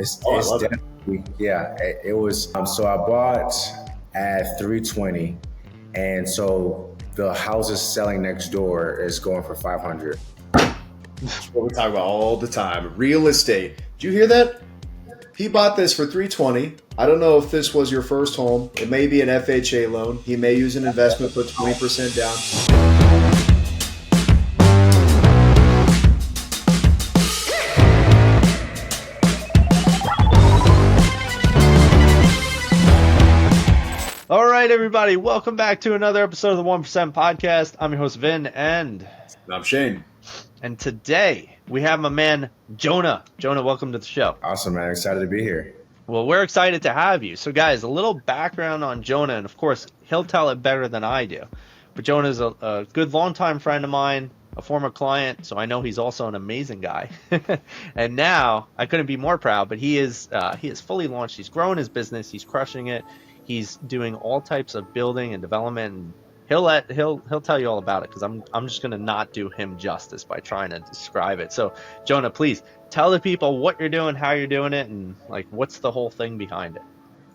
Oh, I It's love it. definitely, yeah, it was. So I bought at 320, and so the houses selling next door is going for 500. That's what we talk about all the time. Real estate. Did you hear that? He bought this for 320. I don't know if this was your first home. It may be an FHA loan. He may use an investment, put 20% down. All right, everybody, welcome back to another episode of the 1% Podcast. I'm your host, Vin, and I'm Shane. today we have my man, Jonah. Jonah, welcome to the show. Awesome, man. Excited to be here. Well, we're excited to have you. So, guys, a little background on Jonah, and of course, he'll tell it better than I do. But Jonah's a good longtime friend of mine, a former client, so I know he's also an amazing guy. And now, I couldn't be more proud, but he is fully launched. He's grown his business. He's crushing it. He's doing all types of building and development, and he'll tell you all about it, because I'm just gonna not do him justice by trying to describe it. So, Jonah, please tell the people what you're doing, how you're doing it, and like what's the whole thing behind it.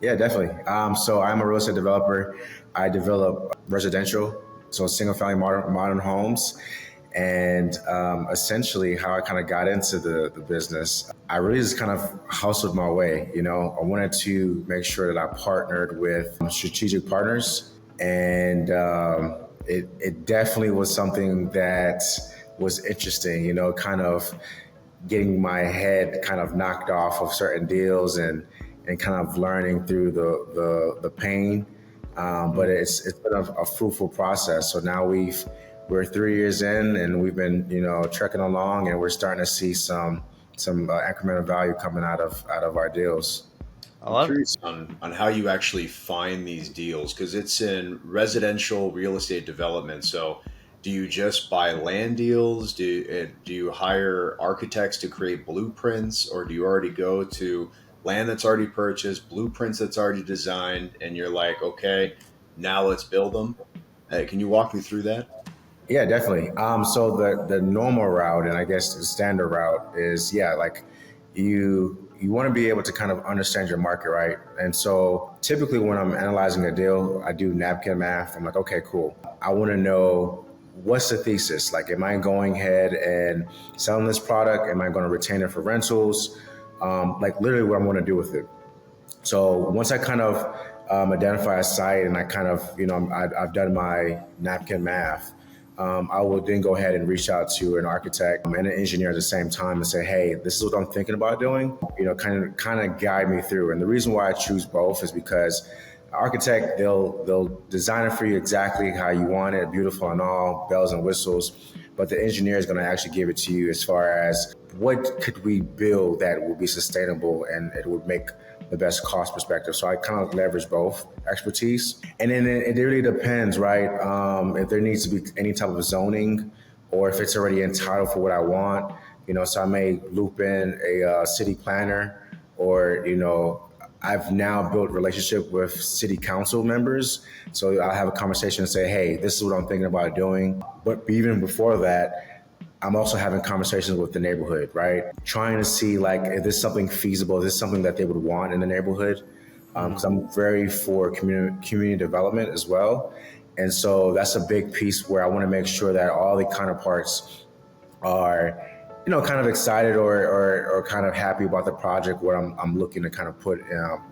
Yeah, definitely. So I'm a real estate developer. I develop residential, so single-family modern homes. And essentially how I kind of got into the business, I really just kind of hustled my way. I wanted to make sure that I partnered with strategic partners. And it definitely was something that was interesting, kind of getting my head kind of knocked off of certain deals and kind of learning through the pain. But it's been a fruitful process. So now we're 3 years in, and we've been, trekking along, and we're starting to see some incremental value coming out of our deals. I'm curious on how you actually find these deals, because it's in residential real estate development. So do you just buy land deals? Do you hire architects to create blueprints, or do you already go to land that's already purchased, blueprints that's already designed, and you're like, okay, now let's build them? Can you walk me through that? Yeah, definitely. So the normal route, and I guess the standard route is, like you want to be able to kind of understand your market, right? And so typically when I'm analyzing a deal, I do napkin math. I'm like, okay, cool. I want to know, what's the thesis? Like, am I going ahead and selling this product? Am I going to retain it for rentals? Like literally what I'm going to do with it. So once I kind of identify a site, and I kind of, I've done my napkin math, I will then go ahead and reach out to an architect and an engineer at the same time and say, hey, this is what I'm thinking about doing, kind of guide me through. And the reason why I choose both is because architect, they'll design it for you exactly how you want it, beautiful and all, bells and whistles. But the engineer is going to actually give it to you as far as what could we build that will be sustainable and it would make the best cost perspective. So I kind of leverage both expertise. And then it really depends, right? If there needs to be any type of zoning, or if it's already entitled for what I want, so I may loop in a city planner, or, I've now built relationship with city council members. So I'll have a conversation and say, hey, this is what I'm thinking about doing. But even before that, I'm also having conversations with the neighborhood, right? Trying to see, like, is this something feasible? Is this something that they would want in the neighborhood? Because I'm very for community development as well. And so that's a big piece where I want to make sure that all the counterparts are, kind of excited or kind of happy about the project where I'm looking to kind of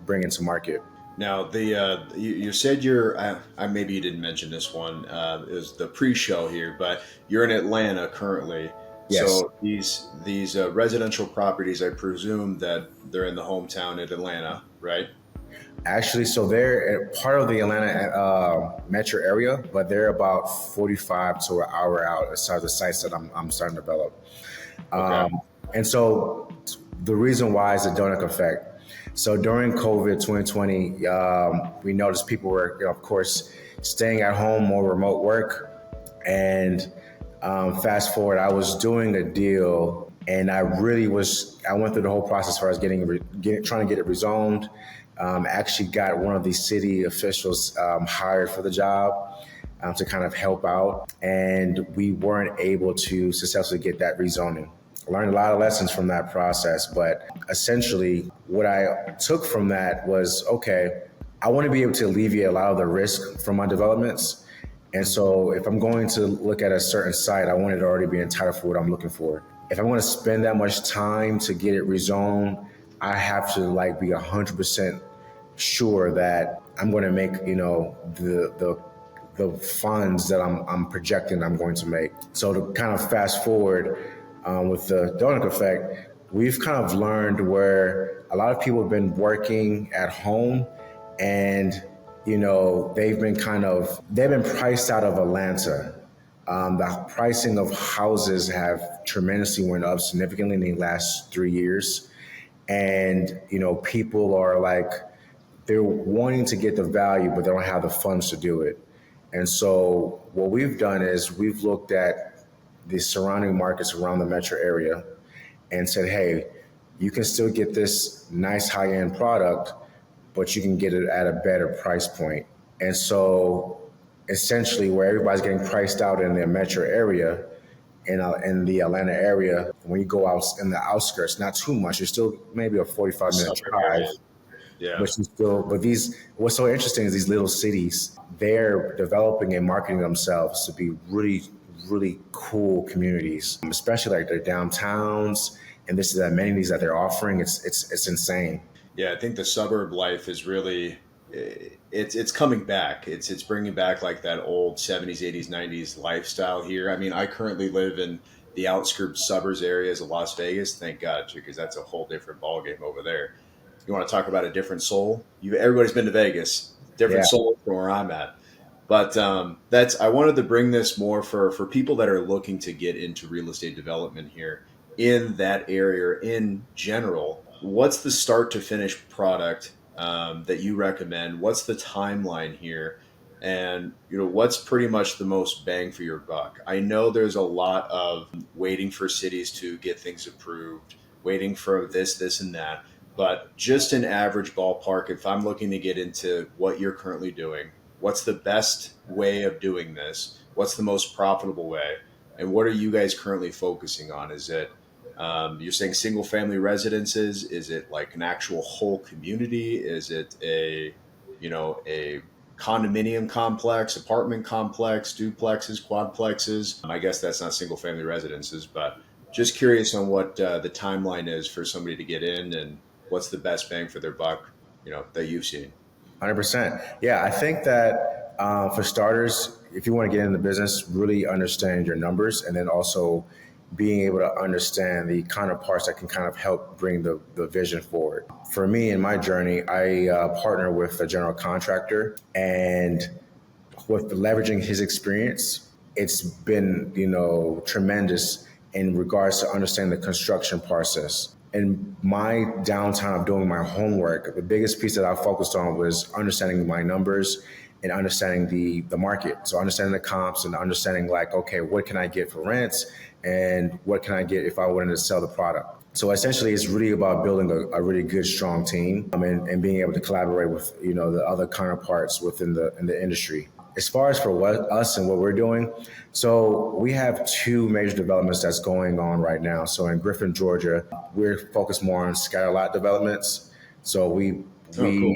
bring into market. Now, you said maybe you didn't mention this one, is the pre-show here, but you're in Atlanta currently. Yes. So these residential properties, I presume that they're in the hometown in Atlanta, right? Actually, so they're part of the Atlanta metro area, but they're about 45 to an hour out aside the sites that I'm starting to develop. Okay. And so the reason why is the donut effect. So during COVID 2020, we noticed people were, of course, staying at home, more remote work. And fast forward, I was doing a deal, and I went through the whole process as far as trying to get it rezoned. Actually got one of the city officials hired for the job to kind of help out. And we weren't able to successfully get that rezoning. Learned a lot of lessons from that process. But essentially, what I took from that was, okay, I want to be able to alleviate a lot of the risk from my developments. And so if I'm going to look at a certain site, I want it to already be entitled for what I'm looking for. If I'm going to spend that much time to get it rezoned, I have to like be 100% sure that I'm going to make, the funds that I'm projecting I'm going to make. So to kind of fast forward with the donut effect, we've kind of learned where a lot of people have been working at home, and they've been priced out of Atlanta. The pricing of houses have tremendously went up significantly in the last 3 years, and people are like, they're wanting to get the value, but they don't have the funds to do it. And so what we've done is we've looked at the surrounding markets around the metro area and said, hey, you can still get this nice high-end product, but you can get it at a better price point. And so essentially where everybody's getting priced out in the metro area, in the Atlanta area, when you go out in the outskirts, not too much, you're still maybe a 45-minute drive. Yeah. What's so interesting is these little cities, they're developing and marketing themselves to be really, really cool communities, especially like their downtowns and this is the amenities that they're offering. It's insane. Yeah, I think the suburb life is really it's coming back. It's bringing back like that old 70s, 80s, 90s lifestyle here. I mean, I currently live in the outskirts suburbs areas of Las Vegas. Thank God, because that's a whole different ballgame over there. You want to talk about a different soul? Everybody's been to Vegas. Yeah, Different soul from where I'm at. But that's I wanted to bring this more for people that are looking to get into real estate development here in that area in general. What's the start to finish product that you recommend? What's the timeline here? And what's pretty much the most bang for your buck? I know there's a lot of waiting for cities to get things approved, waiting for this, and that. But just an average ballpark, if I'm looking to get into what you're currently doing, what's the best way of doing this? What's the most profitable way? And what are you guys currently focusing on? Is it you're saying single family residences? Is it like an actual whole community? Is it a condominium complex, apartment complex, duplexes, quadplexes? I guess that's not single family residences, but just curious on what the timeline is for somebody to get in and what's the best bang for their buck, that you've seen. 100%. Yeah, I think that for starters, if you want to get in the business, really understand your numbers, and then also being able to understand the counterparts that can kind of help bring the vision forward. For me, in my journey, I partner with a general contractor, and with leveraging his experience, it's been, tremendous in regards to understanding the construction process. In my downtime of doing my homework, the biggest piece that I focused on was understanding my numbers and understanding the market. So understanding the comps and understanding like, okay, what can I get for rents and what can I get if I wanted to sell the product? So essentially, it's really about building a really good, strong team, and being able to collaborate with the other counterparts within the industry. As far as for us and what we're doing, so we have two major developments that's going on right now. So in Griffin, Georgia, we're focused more on scatter lot developments. So Oh, cool.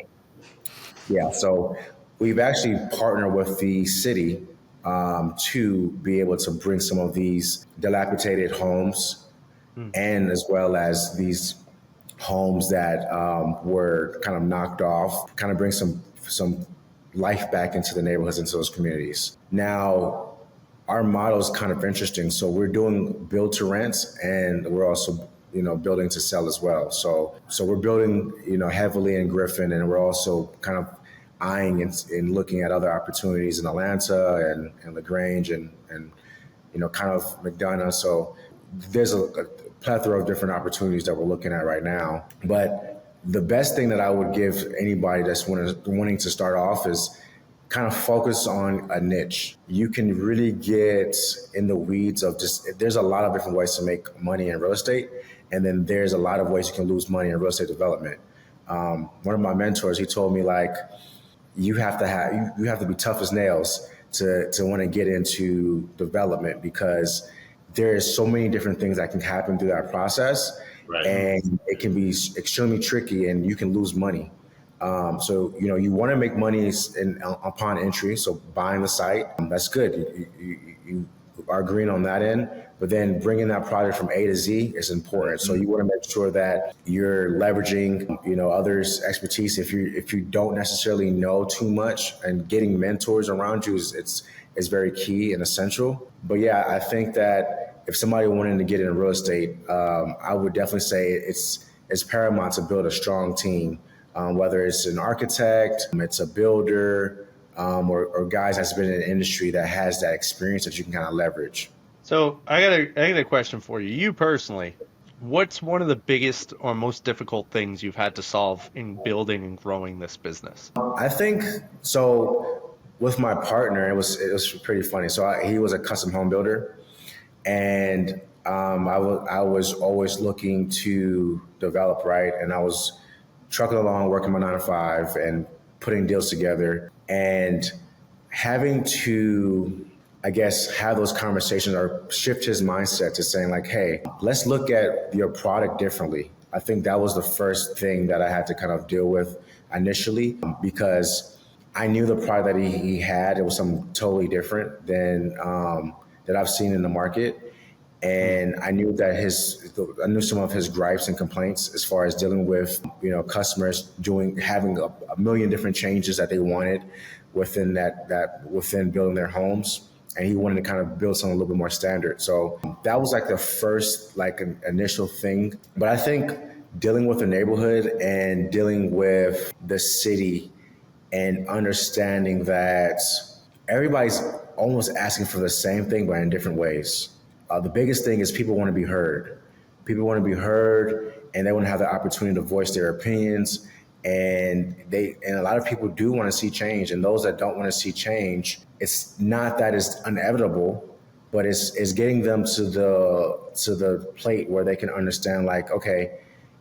so we've actually partnered with the city to be able to bring some of these dilapidated homes, Hmm. and as well as these homes that were kind of knocked off, kind of bring some life back into the neighborhoods, into those communities. Now, our model is kind of interesting. So we're doing build to rents, and we're also building to sell as well. So we're building heavily in Griffin, and we're also kind of eyeing and looking at other opportunities in Atlanta and LaGrange and kind of McDonough. So there's a plethora of different opportunities that we're looking at right now. But the best thing that I would give anybody that's wanting to start off is kind of focus on a niche. You can really get in the weeds of there's a lot of different ways to make money in real estate. And then there's a lot of ways you can lose money in real estate development. One of my mentors, he told me like, you have to be tough as nails to want to get into development, because there is so many different things that can happen through that process, Right. and it can be extremely tricky, and you can lose money. So you want to make money upon entry. So buying the site, that's good. You are agreeing on that end, but then bringing that product from A to Z is important. So you want to make sure that you're leveraging others' expertise. If you don't necessarily know too much, and getting mentors around you is very key and essential. But yeah, I think that if somebody wanted to get into real estate, I would definitely say it's paramount to build a strong team. Whether it's an architect, it's a builder, or guys that's been in the industry that has that experience that you can kind of leverage. So I got a question for you. You personally, what's one of the biggest or most difficult things you've had to solve in building and growing this business? I think so. With my partner, it was pretty funny. So he was a custom home builder, and I was always looking to develop, right, and I was trucking along, working my 9 to 5, and putting deals together, and having to, I guess, have those conversations or shift his mindset to saying like, hey, let's look at your product differently. I think that was the first thing that I had to kind of deal with initially, because I knew the product that he had. It was something totally different than that I've seen in the market, and I knew some of his gripes and complaints as far as dealing with customers having a million different changes that they wanted within building their homes, and he wanted to kind of build something a little bit more standard. So that was like the first an initial thing. But I think dealing with the neighborhood and dealing with the city and understanding that everybody's almost asking for the same thing, but in different ways. The biggest thing is people want to be heard. People want to be heard, and they want to have the opportunity to voice their opinions. And a lot of people do want to see change. And those that don't want to see change, it's not that it's inevitable, but it's getting them to the plate where they can understand, like, okay,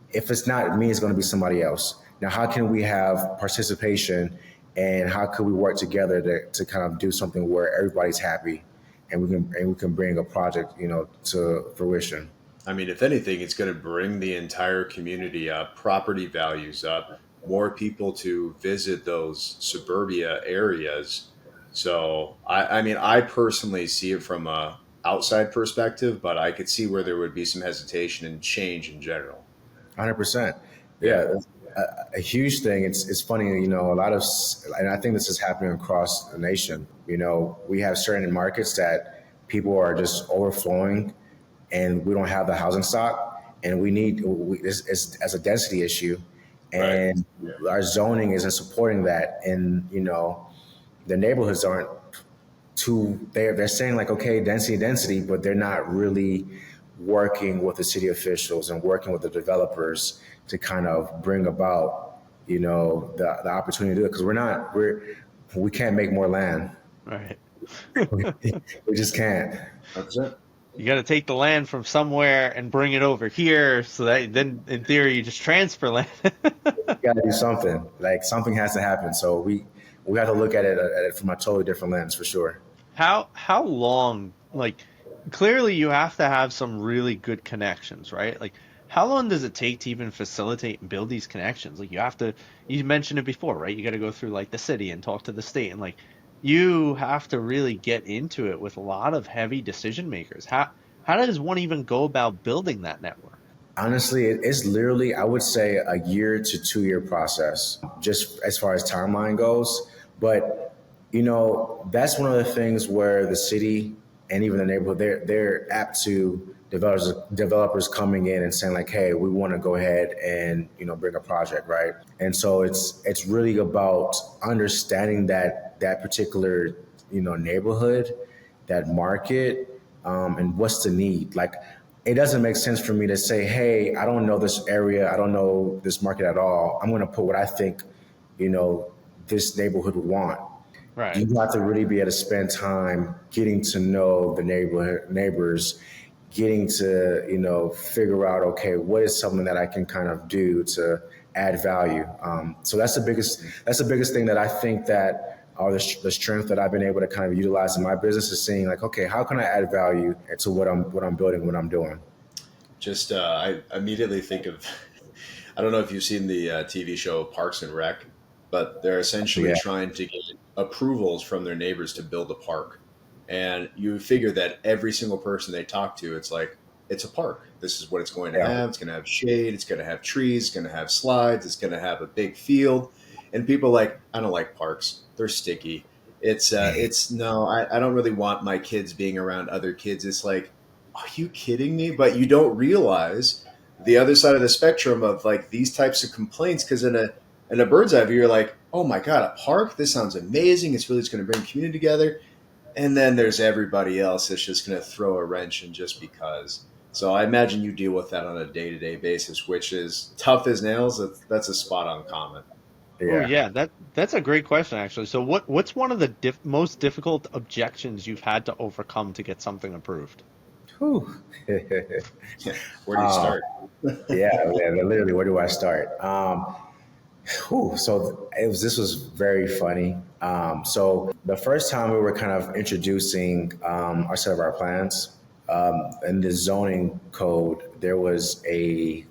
if it's not me, it's going to be somebody else. Now, how can we have participation, and how could we work together to kind of do something where everybody's happy, and we can bring a project to fruition. I mean, if anything, it's going to bring the entire community up, property values up, more people to visit those suburbia areas. So, I mean, I personally see it from a outside perspective, but I could see where there would be some hesitation and change in general. 100%. Yeah. Yeah, a huge thing. It's funny, a lot of, and I think this is happening across the nation. We have certain markets that people are just overflowing, and we don't have the housing stock, and it's as a density issue, Right. and our zoning isn't supporting that, and the neighborhoods aren't they're saying like, okay, density, but they're not really working with the city officials and working with the developers to kind of bring about the opportunity to do it, because we can't make more land. Right. We just can't. That's it. You got to take the land from somewhere and bring it over here, so that then, in theory, you just transfer land. We got to do something. Like, something has to happen. So we have to look at it from a totally different lens, for sure. How long, like, clearly you have to have some really good connections, right? Like, how long does it take to even facilitate and build these connections? Like, you mentioned it before, right? You got to go through like the city and talk to the state, and like you have to really get into it with a lot of heavy decision makers. How does one even go about building that network? Honestly, it's literally, I would say, a year to 2 year process, just as far as timeline goes. But that's one of the things where the city and even the neighborhood, they're apt to developers coming in and saying like, hey, we want to go ahead and bring a project, right? And so it's really about understanding that particular neighborhood, that market, and what's the need. Like, it doesn't make sense for me to say, hey, I don't know this area, I don't know this market at all. I'm going to put what I think this neighborhood would want. Right. You have to really be able to spend time getting to know the neighbors, getting to figure out, okay, what is something that I can kind of do to add value. So that's the biggest thing that I think that or the strength that I've been able to kind of utilize in my business is seeing like, okay, how can I add value to what I'm building, what I'm doing? Just I immediately think of I don't know if you've seen the TV show Parks and Rec, but they're essentially Yeah, trying to get approvals from their neighbors to build a park. And you figure that every single person they talk to, it's like, it's a park. This is what it's going to yeah, have. It's going to have shade. It's going to have trees. It's going to have slides. It's going to have a big field. And people are like, I don't like parks. They're sticky. It's no, I don't really want my kids being around other kids. It's like, are you kidding me? But you don't realize the other side of the spectrum of like these types of complaints, because in a bird's eye view, you're like, oh my god, a park, this sounds amazing, it's really just going to bring community together. And then there's everybody else that's just going to throw a wrench in just because. So I imagine you deal with that on a day-to-day basis, which is tough as nails. That's a spot on comment. Oh yeah. yeah, that's a great question actually. So what's one of the most difficult objections you've had to overcome to get something approved? Whew. Where do you um, start? yeah, yeah, literally, where do I start? So this was very funny. So the first time we were kind of introducing our set of our plans, in the zoning code, there was a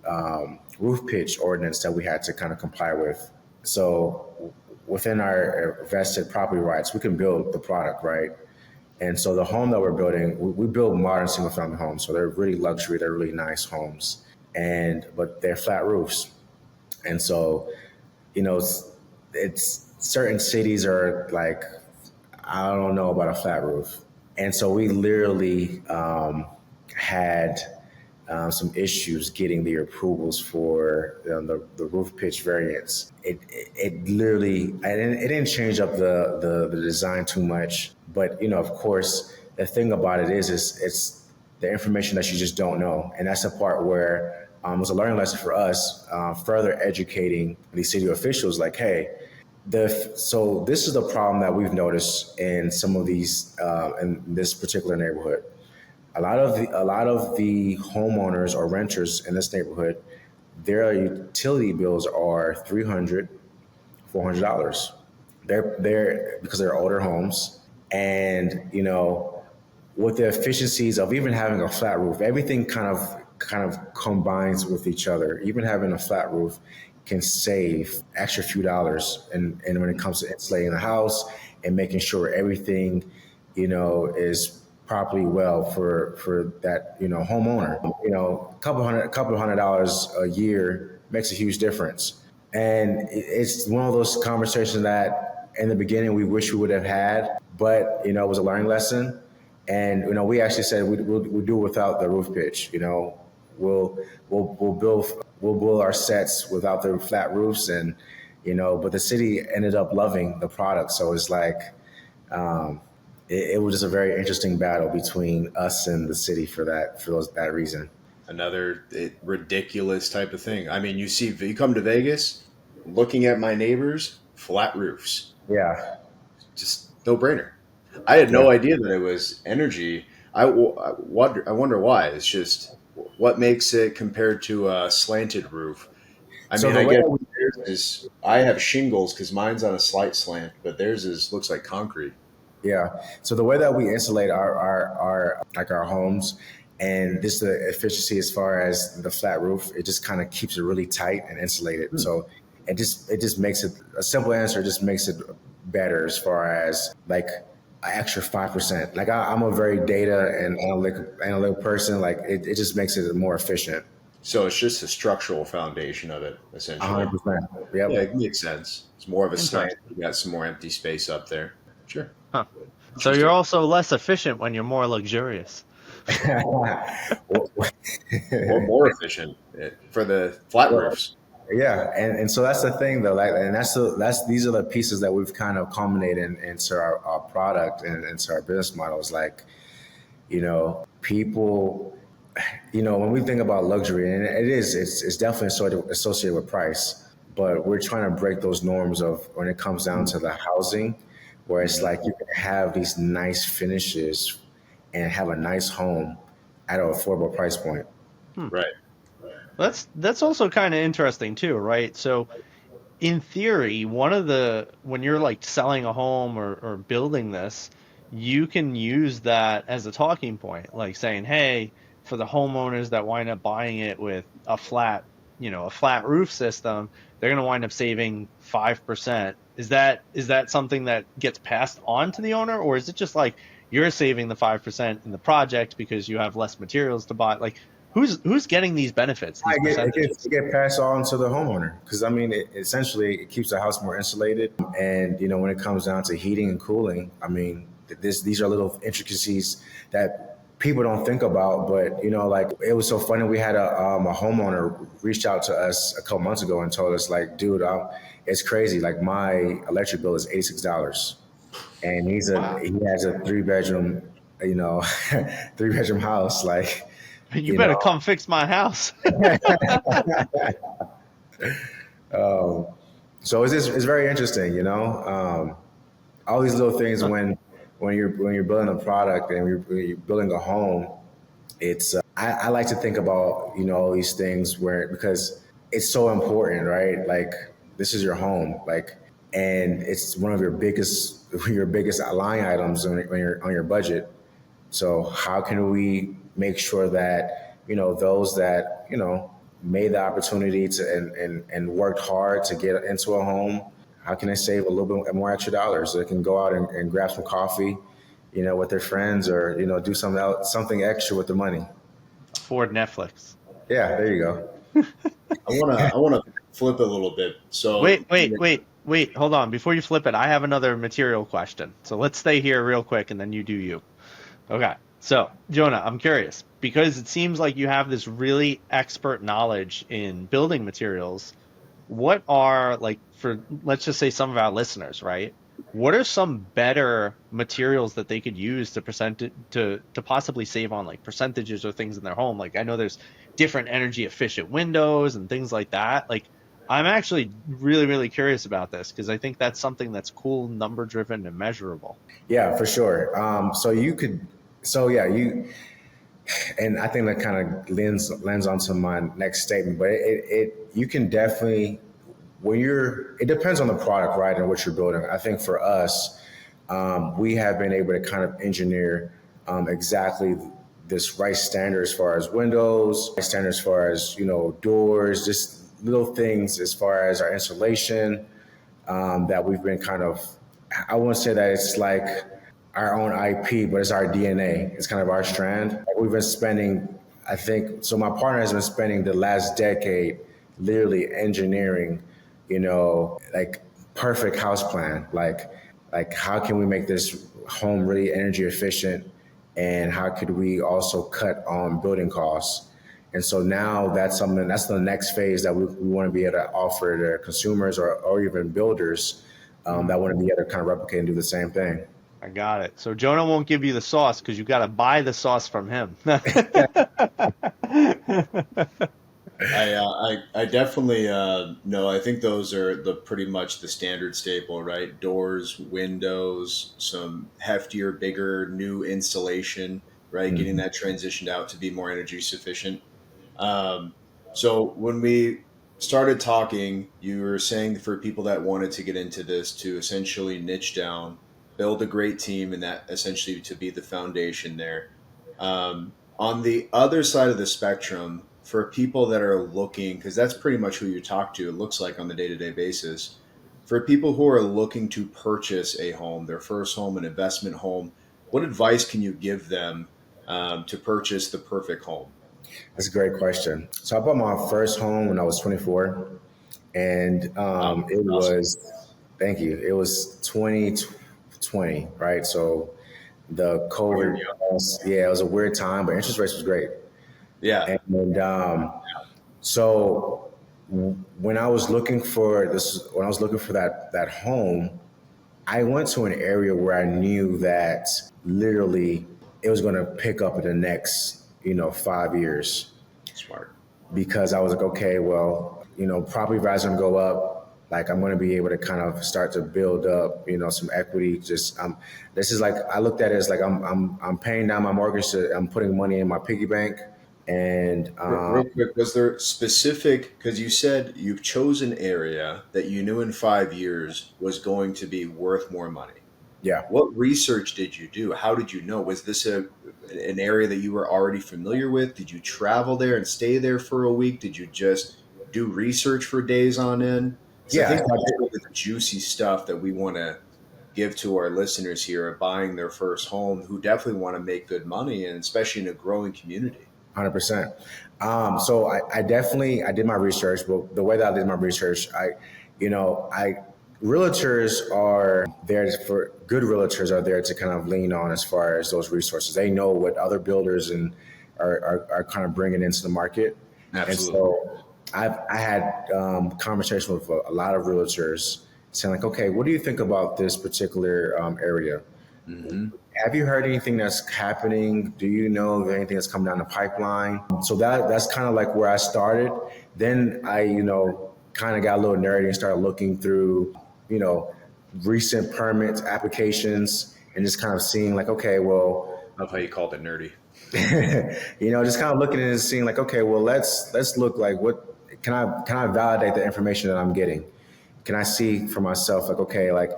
roof pitch ordinance that we had to kind of comply with. So within our vested property rights, we can build the product, right? And so the home that we're building, we build modern single family homes. So they're really luxury, they're really nice homes. But they're flat roofs. And so, it's certain cities are like, I don't know about a flat roof. And so we literally had some issues getting the approvals for the roof pitch variants. It literally, and it didn't change up the design too much. But, of course, the thing about it is it's the information that you just don't know. And that's the part where it was a learning lesson for us, further educating these city officials like, hey, so this is the problem that we've noticed in some of these in this particular neighborhood. A lot of the homeowners or renters in this neighborhood, their utility bills are $300, $400. They're because they're older homes, and with the efficiencies of even having a flat roof, everything kind of combines with each other. Even having a flat roof can save extra few dollars, and when it comes to insulating the house and making sure everything, is properly well for that homeowner. A couple hundred dollars a year makes a huge difference, and it's one of those conversations that in the beginning we wish we would have had, but it was a learning lesson. And we actually said we'll do without the roof pitch. We'll build our sets without the flat roofs, and but the city ended up loving the product. So it's like um, it was just a very interesting battle between us and the city that reason. Another ridiculous type of thing. I mean, you come to Vegas, looking at my neighbors, flat roofs, Yeah, just no brainer. I had yeah. no idea that it was energy. I wonder why. It's just what makes it compared to a slanted roof. I So mean, the I way get that we theirs is I have shingles because mine's on a slight slant, but theirs is looks like concrete. Yeah. So the way that we insulate our homes, and this the efficiency as far as the flat roof, it just kind of keeps it really tight and insulated. Hmm. So it just makes it a simple answer. Just makes it better as far as like an extra 5%. Like I'm a very data and analytic person. Like it just makes it more efficient. So it's just the structural foundation of it, A hundred essentially. percent. Yeah, Yep. it makes sense. It's more of a slant. Interesting. You got some more empty space up there. Sure. Huh. So you're Interesting. also less efficient when you're more luxurious. Well, Or more efficient for the flat well, roofs. yeah, and so that's the thing though, like, and that's these are the pieces that we've kind of culminated into our product and into our business models. Like, people, when we think about luxury, and it's definitely sort of associated with price, but we're trying to break those norms of when it comes down to the housing, where it's Mhm. like you can have these nice finishes and have a nice home at an affordable price point. Hmm. Right. That's also kind of interesting too, right? So in theory, when you're like selling a home or building this, you can use that as a talking point, like saying, hey, for the homeowners that wind up buying it with a flat roof system, they're going to wind up saving 5%. Is that something that gets passed on to the owner, or is it just like you're saving the 5% in the project because you have less materials to buy? Like who's getting these benefits, these It percentages? get passed on to the homeowner because I mean, essentially, it keeps the house more insulated. And when it comes down to heating and cooling, I mean, these are little intricacies that people don't think about. But like it was so funny. We had a homeowner reached out to us a couple months ago and told us like, dude, it's crazy. Like my electric bill is $86, and Wow. he has a 3 bedroom, you know, 3 bedroom house, like. You You better know, come fix my house. so it's very interesting, all these little things when you're building a product and when you're building a home. It's I like to think about all these things where because it's so important, right? Like this is your home, like, and it's one of your biggest line items when you're on your budget. So how can we make sure that those that made the opportunity to and worked hard to get into a home, how can they save a little bit more extra dollars so they can go out and grab some coffee, with their friends or do something extra with the money. Afford Netflix. Yeah, there you go. I wanna flip it a little bit. So Wait. Hold on. Before you flip it, I have another material question. So let's stay here real quick and then you do you. Okay. So, Jonah, I'm curious because it seems like you have this really expert knowledge in building materials. What are like for let's just say some of our listeners, right? What are some better materials that they could use to present it to possibly save on like percentages or things in their home? Like I know there's different energy efficient windows and things like that. Like I'm actually really, really curious about this because I think that's something that's cool, number driven, and measurable. Yeah, for sure. So yeah, and I think that kind of lends onto my next statement. But you can definitely it depends on the product, right, and what you're building. I think for us, we have been able to kind of engineer exactly this right standard as far as windows, right standard as far as doors, just little things as far as our insulation that we've been kind of. I wouldn't say that it's like our own IP, but it's our DNA. It's kind of our strand. Like we've been spending, I think, so my partner has been spending the last decade literally engineering, like perfect house plan. Like how can we make this home really energy efficient, and how could we also cut on building costs? And so now that's the next phase that we want to be able to offer to consumers or even builders that want to be able to kind of replicate and do the same thing. I got it. So Jonah won't give you the sauce because you got to buy the sauce from him. I definitely no. I think those are the pretty much the standard staple, right? Doors, windows, some heftier, bigger, new installation, right? Getting Mhm. that transitioned out to be more energy sufficient. Um, so when we started talking, you were saying for people that wanted to get into this to essentially niche down, build a great team, and that essentially to be the foundation there. On the other side of the spectrum, for people that are looking, because that's pretty much who you talk to, it looks like on the day to day basis. For people who are looking to purchase a home, their first home, an investment home, what advice can you give them to purchase the perfect home? That's a great question. So I bought my first home when I was 24, and Wow, it awesome. was, thank you, it was 2020, right? So the Weird, COVID, yeah. yeah, it was a weird time, but interest rates was great. Yeah. And so when I was looking for this, when I was looking for that home, I went to an area where I knew that literally it was going to pick up in the next 5 years, Smart. because I was like, okay, well, property values are going to go up. Like I'm going to be able to kind of start to build up, some equity. Just this is like I looked at it as like I'm paying down my mortgage. I'm putting money in my piggy bank, And Real quick, was there specific, because you said you've chosen an area that you knew in 5 years was going to be worth more money. yeah, What research did you do? How did you know? Was this an area that you were already familiar with? Did you travel there and stay there for a week? Did you just do research for days on end? Because I yeah, think that's really the juicy stuff that we want to give to our listeners here of buying their first home who definitely want to make good money, and especially in a growing community. 100%. So I definitely I did my research, but the way that I did my research, I realtors are there for good realtors are there to kind of lean on as far as those resources. They know what other builders and are kind of bringing into the market, and Absolutely. so I had conversations with a lot of realtors saying like, okay, what do you think about this particular area? Hmm. Have you heard anything that's happening? Do you know of anything that's coming down the pipeline? So that's kind of like where I started. Then I, kind of got a little nerdy and started looking through, you know, recent permits, applications, and just kind of seeing like, okay, well, Love how you called it nerdy. just kind of looking at it and seeing like, okay, well, let's look like what can I validate the information that I'm getting? Can I see for myself like, okay, like,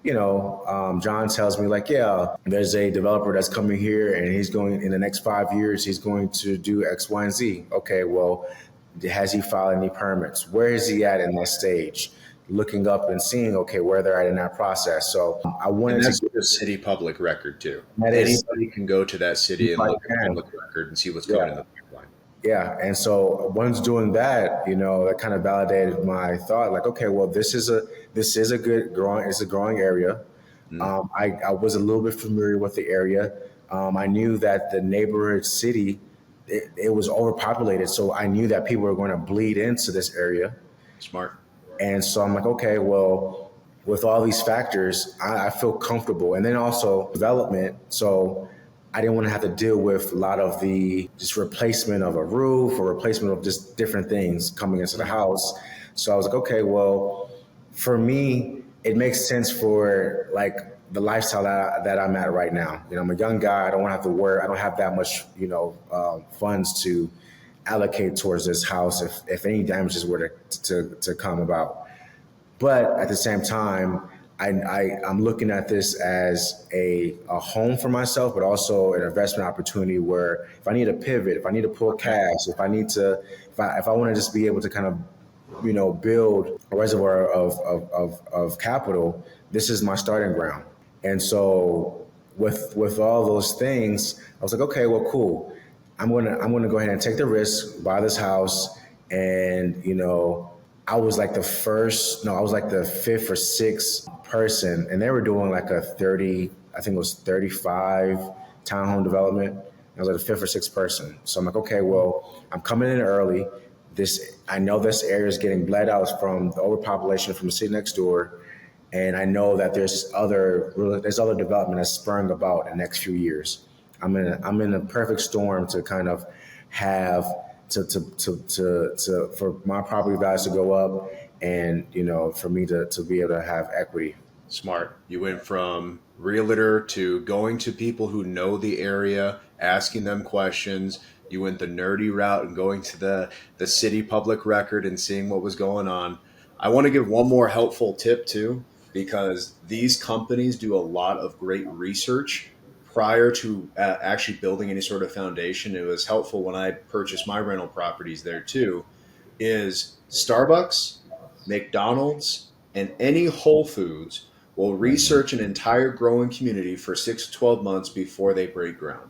John tells me like, yeah, there's a developer that's coming here and he's going in the next 5 years, he's going to do X, Y, and Z. Okay, well, has he filed any permits? Where is he at in that stage? Looking up and seeing, okay, where they're at in that process. So I And wanted to that's get the city public record too. that is Anybody can go to that city if and I look at the can. public record and see what's coming in Yeah. the pipeline. Yeah, and so once doing that, that kind of validated my thought. Like, okay, well, this is a good growing. It's a growing area. Mm, I was a little bit familiar with the area. I knew that the neighborhood city, it was overpopulated, so I knew that people were going to bleed into this area. smart. And so I'm like, okay, well, with all these factors, I feel comfortable. And then also development. So I didn't want to have to deal with a lot of the just replacement of a roof or replacement of just different things coming into the house. So I was like, okay, well, for me, it makes sense for like the lifestyle that I'm at right now. I'm a young guy. I don't want to have to worry. I don't have that much, funds to allocate towards this house if any damages were to come about. But at the same time, I'm looking at this as a home for myself, but also an investment opportunity where if I need to pivot, if I need to pull cash, if I want to just be able to kind of, build a reservoir of capital, this is my starting ground. And so with all those things, I was like, okay, well, cool. I'm gonna go ahead and take the risk, buy this house, and I was like the first, no, I was like the fifth or sixth person, and they were doing like a 30, I think it was 35 townhome development. I was like the fifth or sixth person. So I'm like, okay, well, I'm coming in early. I know this area is getting bled out from the overpopulation from the city next door, and I know that there's other development that's spurring about in the next few years. I'm in a perfect storm to kind of have to for my property values to go up, and for me to be able to have equity. Smart. You went from realtor to going to people who know the area, asking them questions. You went the nerdy route and going to the city public record and seeing what was going on. I want to give one more helpful tip too, because these companies do a lot of great research prior to actually building any sort of foundation. It was helpful when I purchased my rental properties there too. Is Starbucks, McDonald's, and any Whole Foods will research an entire growing community for 6 to 12 months before they break ground.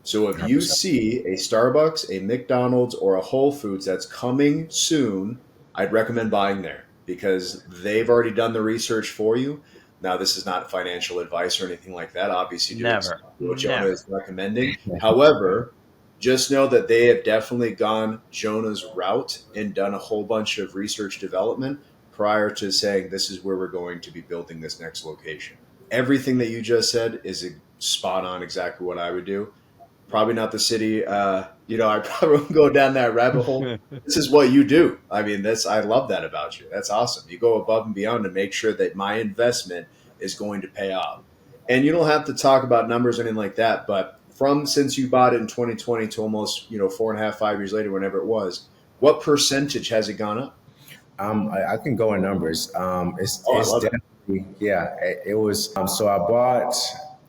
So if you 100%. see a Starbucks, a McDonald's, or a Whole Foods that's coming soon, I'd recommend buying there because they've already done the research for you. Now, this is not financial advice or anything like that. Obviously, do Never, exactly what Jonah never. is recommending. However, just know that they have definitely gone Jonah's route and done a whole bunch of research development prior to saying this is where we're going to be building this next location. Everything that you just said is spot on exactly what I would do. Probably not the city. I probably wouldn't go down that rabbit hole. This is what you do. I mean, I love that about you. That's awesome. You go above and beyond to make sure that my investment is going to pay off. And you don't have to talk about numbers or anything like that, but from since you bought it in 2020 to almost 4.5, 5 years later, whenever it was, what percentage has it gone up? I can go in numbers. Oh, I It's love it. definitely, yeah. It was. So I bought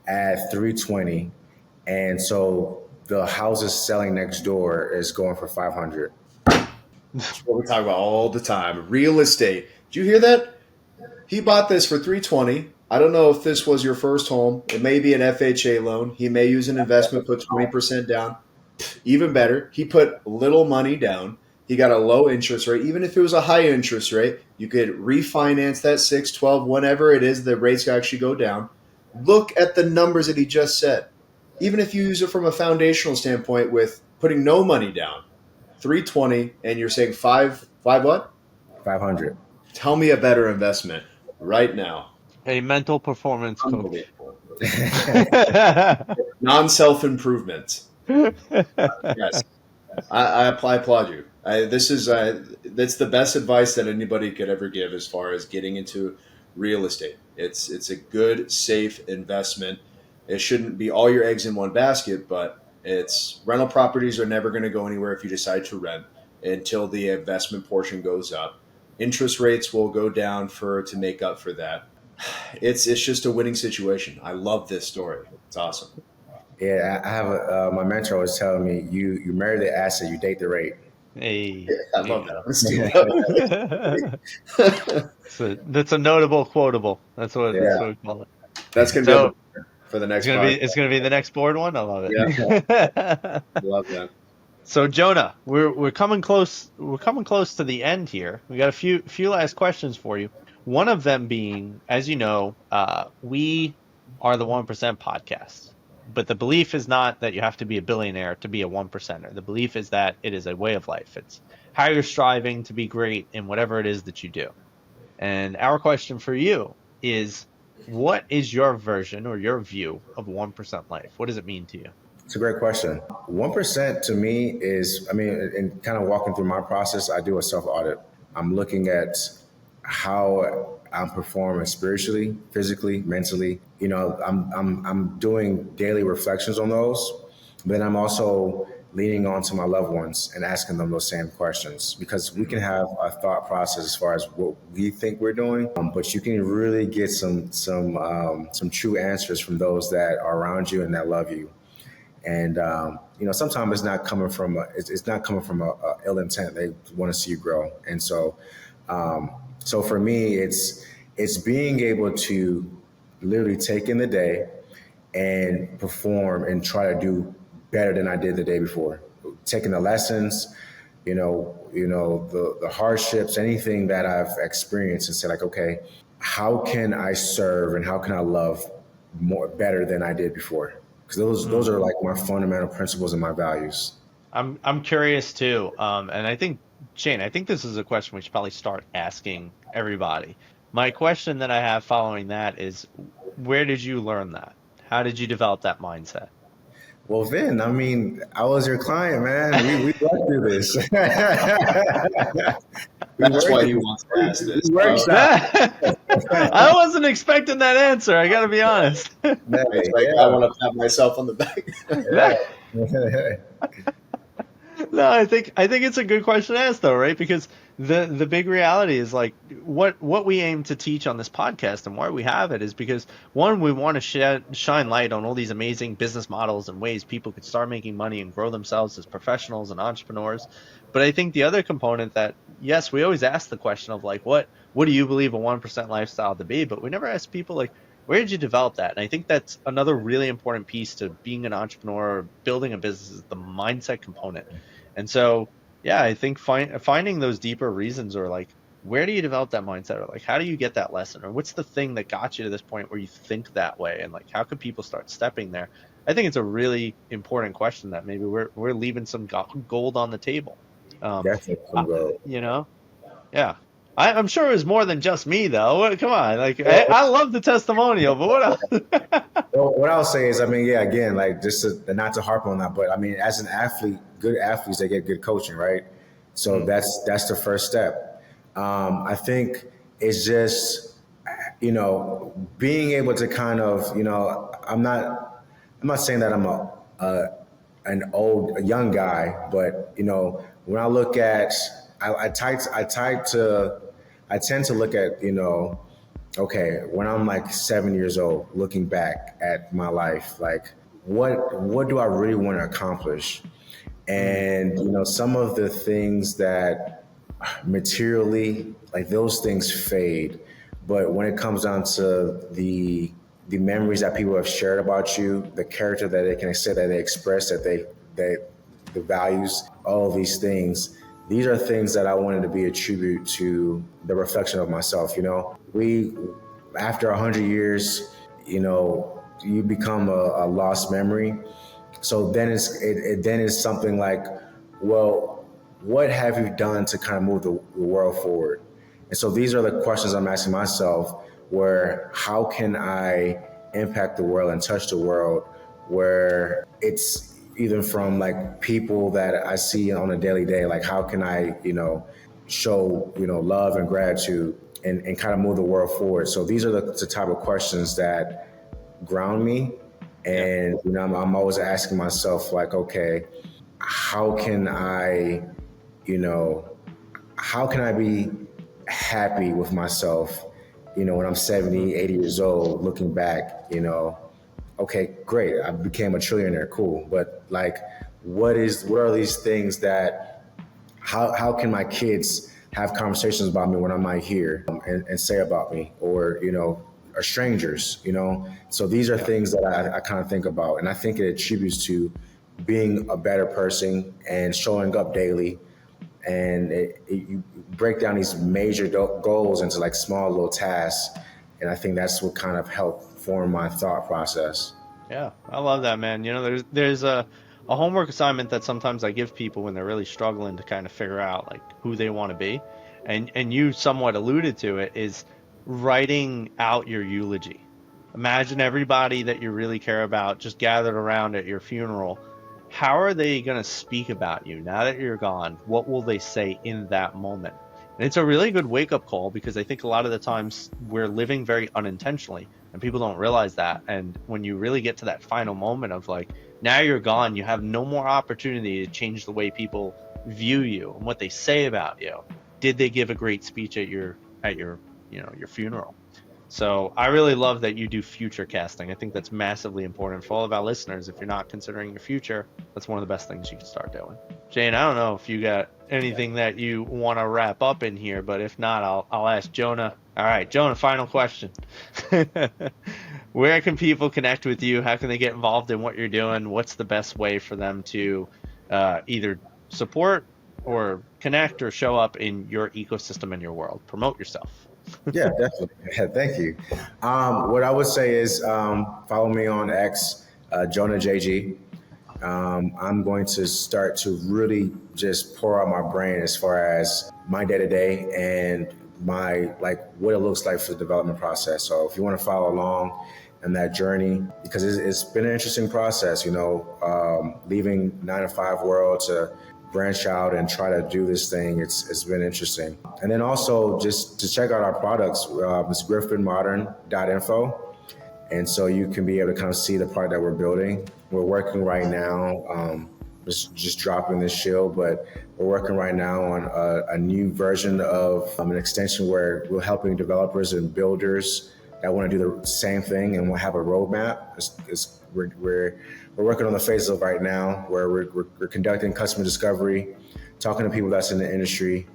at 320, and so the houses selling next door is going for 500. That's what we talk about all the time. Real estate. Did you hear that? He bought this for 320. I don't know if this was your first home. It may be an FHA loan. He may use an investment, put 20% down. Even better, he put little money down. He got a low interest rate. Even if it was a high interest rate, you could refinance that 6, 12, whenever it is, the rates actually go down. Look at the numbers that he just said. Even if you use it from a foundational standpoint with putting no money down, 320, and you're saying five what? 500. Tell me a better investment right now. A mental performance coach. Unbelievable. Non-self improvement. Yes. I applaud you. That's the best advice that anybody could ever give as far as getting into real estate. It's a good, safe investment. It shouldn't be all your eggs in one basket, but it's rental properties are never going to go anywhere if you decide to rent until the investment portion goes up. Interest rates will go down for to make up for that. It's just a winning situation. I love this story. It's awesome. Yeah, I have my mentor was telling me you marry the asset, you date the rate. Hey, Yeah, I love that. I'm gonna steal that. so that's a notable quotable. That's Yeah, what we call it. That's gonna be on the So for the next podcast. it's gonna be the next board one. I love Yeah, it. love that. So Jonah, we're coming close. We're coming close to the end here. We got a few last questions for you. One of them being, as you know, we are the 1% podcast. But the belief is not that you have to be a billionaire to be a 1%er. The belief is that it is a way of life. It's how you're striving to be great in whatever it is that you do. And our question for you is, what is your version or your view of 1% life? What does it mean to you? it's a great question. 1% to me is, I mean, in kind of walking through my process, I do a self audit. I'm looking at how I'm performing spiritually, physically, mentally. I'm doing daily reflections on those. But then I'm also leaning on to my loved ones and asking them those same questions because we can have a thought process as far as what we think we're doing, but you can really get some true answers from those that are around you and that love you. And sometimes it's not coming from a ill intent. They want to see you grow, and so for me, it's being able to literally take in the day and perform and try to do better than I did the day before. Taking the lessons, the hardships, anything that I've experienced, and say like, okay, how can I serve and how can I love more better than I did before? Because those are like my fundamental principles and my values. I'm curious too, and I think Shane, I think this is a question we should probably start asking everybody. My question that I have following that is, where did you learn that? How did you develop that mindset? Well, Vin, I mean, I was your client, man. We worked through this. we That's worked why it. he wants to ask We this. workshop. I wasn't expecting that answer. I gotta be honest. It's like I Yeah, want to pat myself on the back. yeah. No, I think it's a good question to ask though, right? Because the big reality is like what we aim to teach on this podcast and why we have it is because one, we want to shine light on all these amazing business models and ways people could start making money and grow themselves as professionals and entrepreneurs. But I think the other component that yes, we always ask the question of like what do you believe a 1% lifestyle to be, but we never ask people like where did you develop that? And I think that's another really important piece to being an entrepreneur or building a business is the mindset component. And so, yeah, I think finding those deeper reasons or like, where do you develop that mindset or like, how do you get that lesson or what's the thing that got you to this point where you think that way? And like, how could people start stepping there? I think it's a really important question that maybe we're leaving some gold on the table. Definitely Uh, some growth. you know, yeah. I'm sure it was more than just me though. Come on, like I love the testimonial, but what else? Well, what I'll say is, I mean, yeah, again, like just not to harp on that, but I mean, as an athlete, good athletes they get good coaching, right? So that's the first step. I think it's just being able to kind of I'm not saying that I'm a a young guy, but when I look at, I tend to look at, okay, when I'm like 7 years old, looking back at my life, like what do I really want to accomplish? And some of the things that materially, like those things fade, but when it comes down to the memories that people have shared about you, the character that they can say, that they express, the values, all of these things, these are things that I wanted to be a tribute to the reflection of myself. We, after 100 years, you become a lost memory. So then it's something like, well, what have you done to kind of move the world forward? And so these are the questions I'm asking myself, where how can I impact the world and touch the world, where it's even from like people that I see on a daily day, like how can I, show, love and gratitude and kind of move the world forward. So these are the type of questions that ground me. And I'm always asking myself, like, okay, how can I, how can I be happy with myself, when I'm 70, 80 years old, looking back, okay, great, I became a trillionaire, cool. But like, what are these things that, how can my kids have conversations about me when I'm not here, and say about me, or, are strangers, So these are things that I kind of think about. And I think it attributes to being a better person and showing up daily. And you break down these major goals into like small little tasks. And I think that's what kind of helped form my thought process. Yeah, I love that, man. There's a homework assignment that sometimes I give people when they're really struggling to kind of figure out like who they want to be. And you somewhat alluded to it, is writing out your eulogy. Imagine everybody that you really care about just gathered around at your funeral. How are they going to speak about you now that you're gone? What will they say in that moment? And it's a really good wake up call, because I think a lot of the times we're living very unintentionally and people don't realize that. And when you really get to that final moment of like, now you're gone, you have no more opportunity to change the way people view you and what they say about you. Did they give a great speech at your your funeral? So I really love that you do future casting. I think that's massively important for all of our listeners. If you're not considering your future, that's one of the best things you can start doing. Jane, I don't know if you got anything that you want to wrap up in here, but if not, I'll ask Jonah. All right, Jonah, final question. Where can people connect with you? How can they get involved in what you're doing? What's the best way for them to either support or connect or show up in your ecosystem and your world? Promote yourself. Yeah, definitely. Yeah, thank you. What I would say is, follow me on X, Jonah JG. I'm going to start to really just pour out my brain as far as my day to day and my, like, what it looks like for the development process. So if you want to follow along in that journey, because it's been an interesting process, leaving 9 to 5 world to branch out and try to do this thing. It's been interesting. And then also just to check out our products, it's griffinmodern.info. And so you can be able to kind of see the part that we're building. We're working right now, just dropping this shield, but we're working right now on a new version of an extension where we're helping developers and builders that want to do the same thing, and we'll have a roadmap. We're working on the phases of right now where we're conducting customer discovery, talking to people that's in the industry,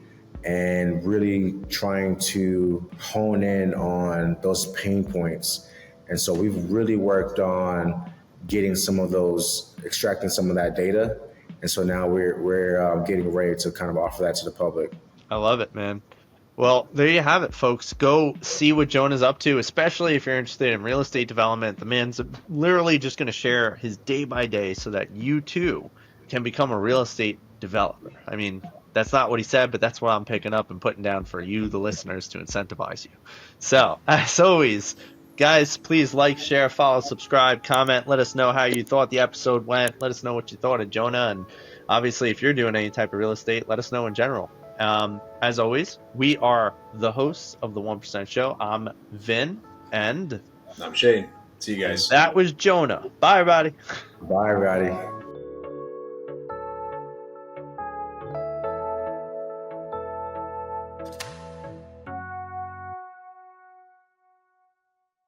and really trying to hone in on those pain points. And so we've really worked on getting some of those, extracting some of that data. And so now we're getting ready to kind of offer that to the public. I love it, man. Well, there you have it, folks. Go see what Jonah's up to, especially if you're interested in real estate development. The man's literally just going to share his day by day so that you too can become a real estate developer. I mean, that's not what he said, but that's what I'm picking up and putting down for you, the listeners, to incentivize you. So, as always, guys, please like, share, follow, subscribe, comment. Let us know how you thought the episode went. Let us know what you thought of Jonah. And obviously, if you're doing any type of real estate, let us know in general. As always, we are the hosts of the 1% Show. I'm Vin, and I'm Shane. See you guys. That was Jonah. Bye, everybody. Bye, everybody.